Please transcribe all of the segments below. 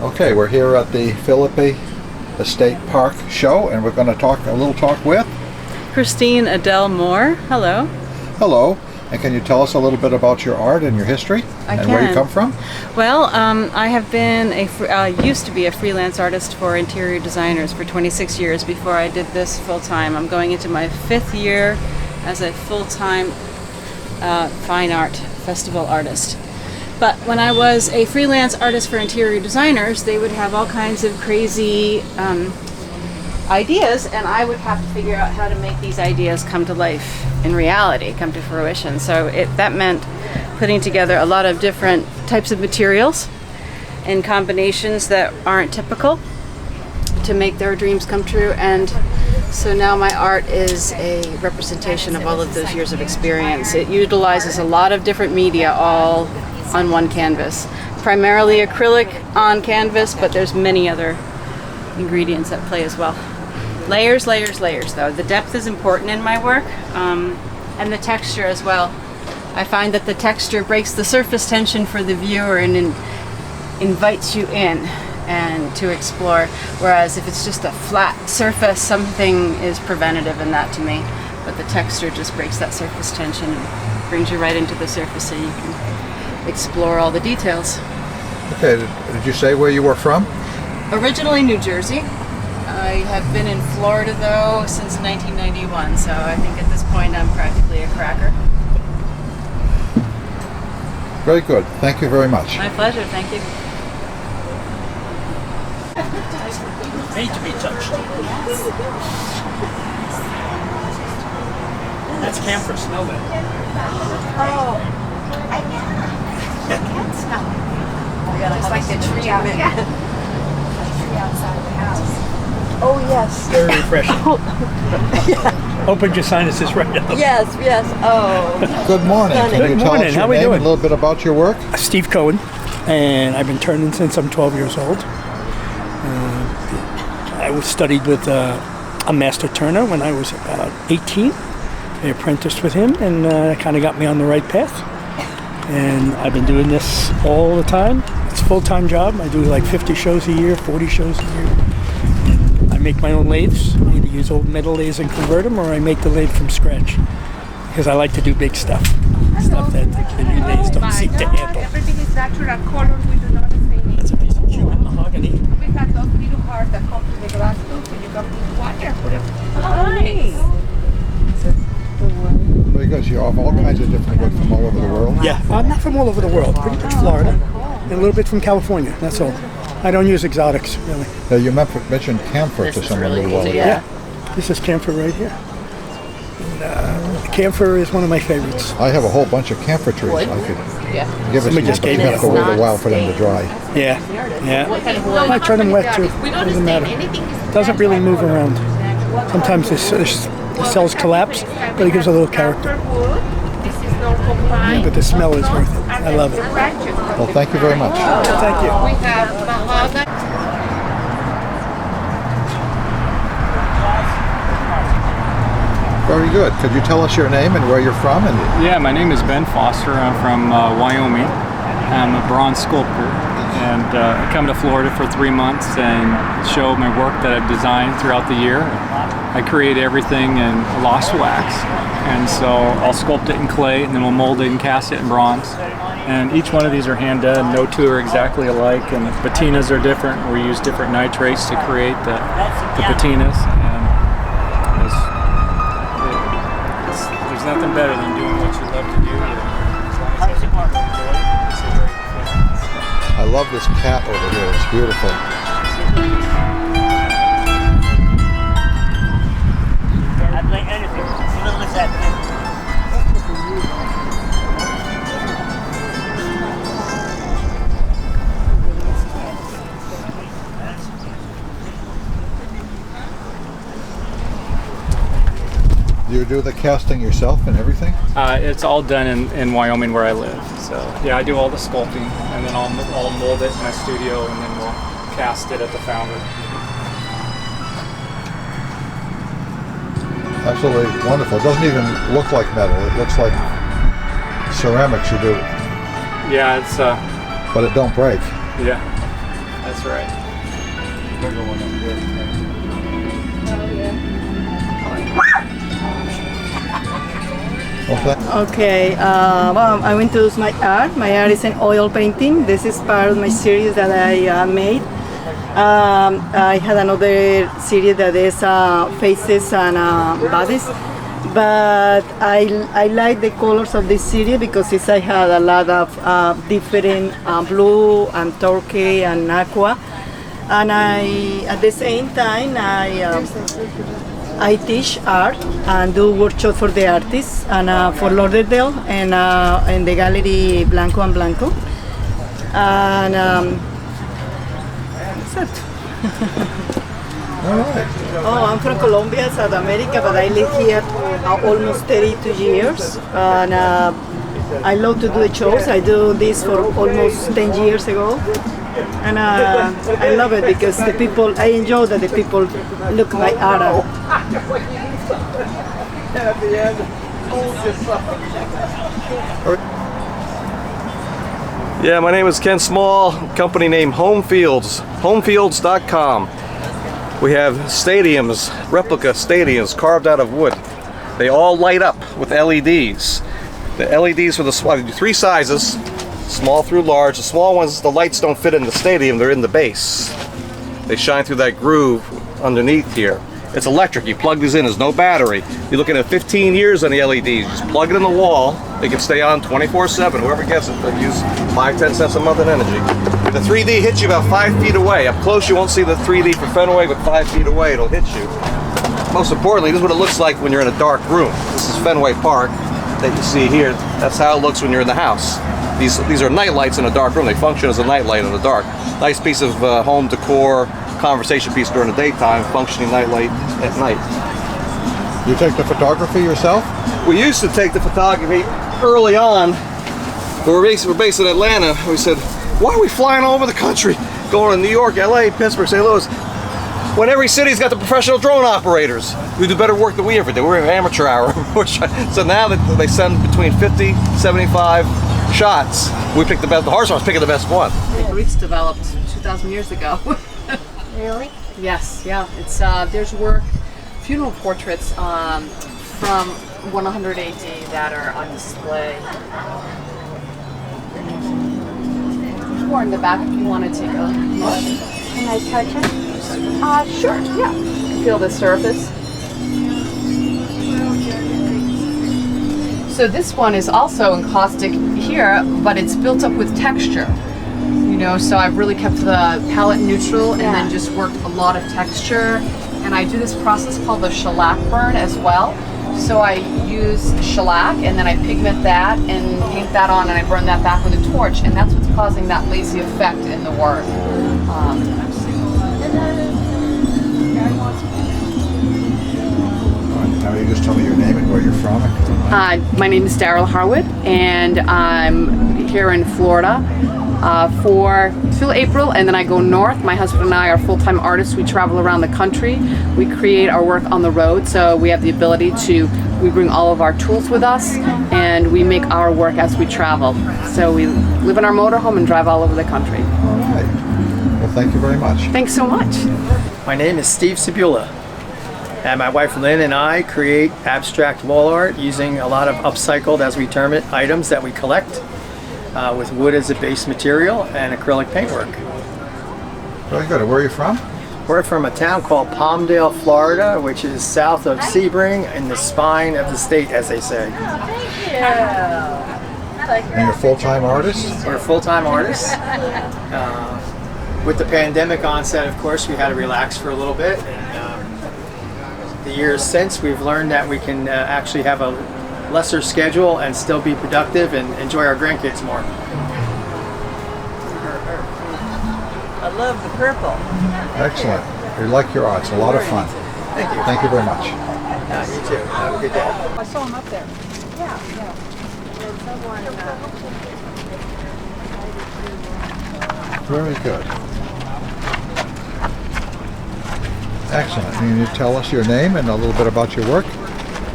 Okay, we're here at the Phillippi Estate Park show, and we're going to talk a little talk with Christine Adele Moore. Hello. Hello. And can you tell us a little bit about your art and your history and where you come from? Well, I have been used to be a freelance artist for interior designers for 26 years before I did this full time. I'm going into my 5th year as a full-time fine art festival artist. But when I was a freelance artist for interior designers, they would have all kinds of crazy ideas, and I would have to figure out how to make these ideas come to life in reality, come to fruition. So that meant putting together a lot of different types of materials in combinations that aren't typical to make their dreams come true. And so now my art is a representation of all of those years of experience. It utilizes a lot of different media all on one canvas. Primarily acrylic on canvas, but there's many other ingredients at play as well. Layers, layers, layers though. The depth is important in my work, and the texture as well. I find that the texture breaks the surface tension for the viewer and invites you in and to explore, whereas if it's just a flat surface, something is preventative in that to me. But the texture just breaks that surface tension and brings you right into the surface so you can explore all the details. Okay, did you say where you were from? Originally New Jersey. I have been in Florida though since 1991, so I think at this point I'm practically a cracker. Very good. Thank you very much. My pleasure. Thank you. Made to be touched. That's camphor. Smell that. Oh, I can't smell it. It's like the tree out there. A tree outside the house. Oh, yes. Very refreshing. Opened your sinuses right up. Yes, yes. Oh. Good morning. Can you tell us your name and a little bit about your work? Steve Cohen, and I've been turning since I'm 12 years old. I studied with a master turner when I was about 18. I apprenticed with him, and that kind of got me on the right path. And I've been doing this all the time. It's a full-time job. I do like 50 shows a year, 40 shows a year. I make my own lathes. I either use old metal lathes and convert them, or I make the lathe from scratch. Because I like to do big stuff. Stuff that the new lathes don't seem to handle. Everything is natural color. We do not say anything. That's a piece of Cuban mahogany. We have those little hearts that come to the glass too, so you can put water. Put it. Nice. Very good. So you have all kinds of different wood from all over the world? Yeah, not from all over the world. Pretty much Florida. And a little bit from California. That's all. I don't use exotics, really. You mentioned camphor to someone a little while ago. Yeah. This is camphor right here. And, camphor is one of my favorites. I have a whole bunch of camphor trees. I could give it to Somebody you, just but you gave me have to wait a while for them to dry. Yeah, yeah. I turn them wet too. Doesn't matter. Doesn't really move around. Sometimes the cells collapse, but it gives a little character. Yeah, but the smell is worth it. I love it. Well, thank you very much. Thank you. We have mahogany. Very good. Could you tell us your name and where you're from? Yeah, my name is Ben Foster. I'm from Wyoming. I'm a bronze sculptor, and I come to Florida for 3 months and show my work that I've designed throughout the year. I create everything in lost wax, and so I'll sculpt it in clay, and then we'll mold it and cast it in bronze. And each one of these are hand done. No two are exactly alike, and the patinas are different. We use different nitrates to create the patinas. And there's nothing better than doing what you love to do. I love this cat over here. It's beautiful. I'd like anything. As little as that. Do you do the casting yourself and everything? It's all done in Wyoming where I live. So yeah, I do all the sculpting, and then I'll mold it in my studio, and then we'll cast it at the foundry. Absolutely wonderful. It doesn't even look like metal. It looks like ceramics you do. Yeah, it's but it don't break. Yeah. That's right. Bigger one up here. Okay. Okay, I want to use my art. My art is an oil painting. This is part of my series that I made. I had another series that is faces and bodies, but I like the colors of this series because I had a lot of different blue and turquoise and aqua, and at the same time I teach art and do workshop for the artists and for Lauderdale and in the gallery Blanco and Blanco. And that's it. All right. Oh, I'm from Colombia, South America, but I live here almost 32 years. And I love to do the shows. I do this for almost 10 years ago. And I love it because I enjoy that the people look my art. Yeah, my name is Ken Small, company name Homefields, homefields.com. We have stadiums, replica stadiums carved out of wood. They all light up with LEDs. The LEDs for the 3 sizes, small through large. The small ones, the lights don't fit in the stadium, they're in the base. They shine through that groove underneath here. It's electric, you plug these in, there's no battery. You're looking at 15 years on the LEDs. You just plug it in the wall, they can stay on 24/7. Whoever gets it, they'll use 5-10 cents a month in energy. The 3D hits you about 5 feet away. Up close you won't see the 3D for Fenway, but 5 feet away it'll hit you. Most importantly, this is what it looks like when you're in a dark room. This is Fenway Park that you see here. That's how it looks when you're in the house. These are night lights in a dark room. They function as a night light in the dark. Nice piece of home decor, conversation piece during the daytime, functioning night light at night. You take the photography yourself? We used to take the photography early on. We're based in Atlanta. We said, why are we flying all over the country? Going to New York, LA, Pittsburgh, St. Louis. When every city's got the professional drone operators who do better work than we ever did. We're an amateur hour. So now that they send between 50, 75 shots, we pick the best. The hardest one's picking the best one. The Greeks developed 2,000 years ago. Really? Yes, yeah. It's there's work, funeral portraits from 100 AD that are on display. Or in the back if you want to take a look. Can I touch it? Sure, yeah. You can feel the surface. So this one is also encaustic here, but it's built up with texture. You know, so I've really kept the palette neutral and then just worked a lot of texture. And I do this process called the shellac burn as well. So I use shellac and then I pigment that and paint that on and I burn that back with a torch, and that's what's causing that lazy effect in the work. Now you just tell me your name and where you're from. My name is Daryl Harwood and I'm here in Florida till April, and then I go north. My husband and I are full-time artists. We travel around the country. We create our work on the road, so we have the ability we bring all of our tools with us and we make our work as we travel. So we live in our motorhome and drive all over the country. All right. Well, thank you very much. Thanks so much. My name is Steve Sabiola, and my wife Lynn and I create abstract wall art using a lot of upcycled, as we term it, items that we collect with wood as a base material and acrylic paintwork. Very good. Where are you from? We're from a town called Palmdale, Florida, which is south of Sebring, in the spine of the state, as they say. And you're a full-time artist? We're full-time artists. With the pandemic onset, of course, we had to relax for a little bit. And the years since, we've learned that we can actually have a lesser schedule and still be productive and enjoy our grandkids more. I love the purple. Excellent. We like your art. It's a lot of fun. Thank you. Thank you very much. You too. Have a good day. I saw him up there. Yeah. Very good. Excellent. Can you tell us your name and a little bit about your work?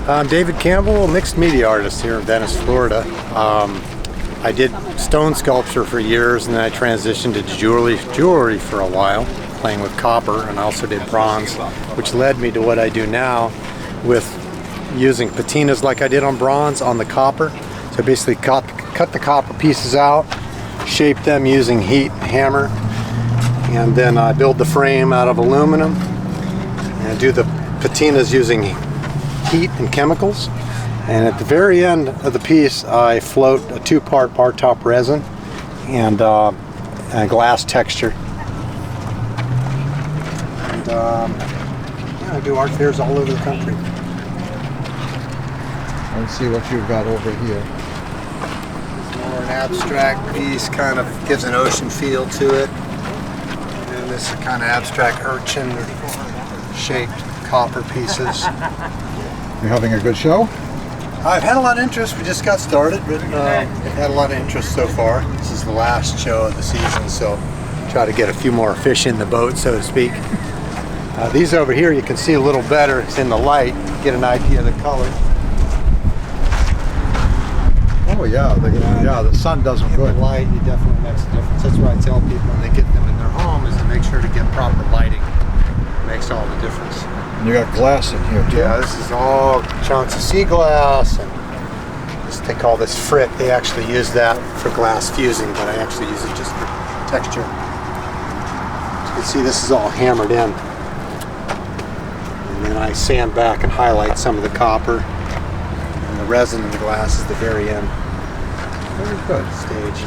I'm David Campbell, mixed media artist here in Venice, Florida. I did stone sculpture for years, and then I transitioned to jewelry for a while, playing with copper, and I also did bronze, which led me to what I do now with using patinas like I did on bronze on the copper. So basically cut the copper pieces out, shape them using heat hammer, and then I build the frame out of aluminum and do the patinas using heat and chemicals. And at the very end of the piece, I float a 2-part bar top resin and a glass texture. And yeah, I do art fairs all over the country. Let's see what you've got over here. More an abstract piece, kind of gives an ocean feel to it. And this is kind of abstract urchin shaped copper pieces. You're having a good show? I've had a lot of interest. We just got started, but we've had a lot of interest so far. This is the last show of the season, so try to get a few more fish in the boat, so to speak. These over here you can see a little better. It's in the light. Get an idea of the color. Oh yeah, the sun does them good. The light, it definitely makes a difference. That's what I tell people when they get them in their home, is to make sure to get proper lighting. It makes all the difference. And you got glass in here too. Yeah, this is all chunks of sea glass, and they call this frit. They actually use that for glass fusing, but I actually use it just for texture. As you can see, this is all hammered in. And then I sand back and highlight some of the copper, and the resin in the glass is the very end. Very good stage.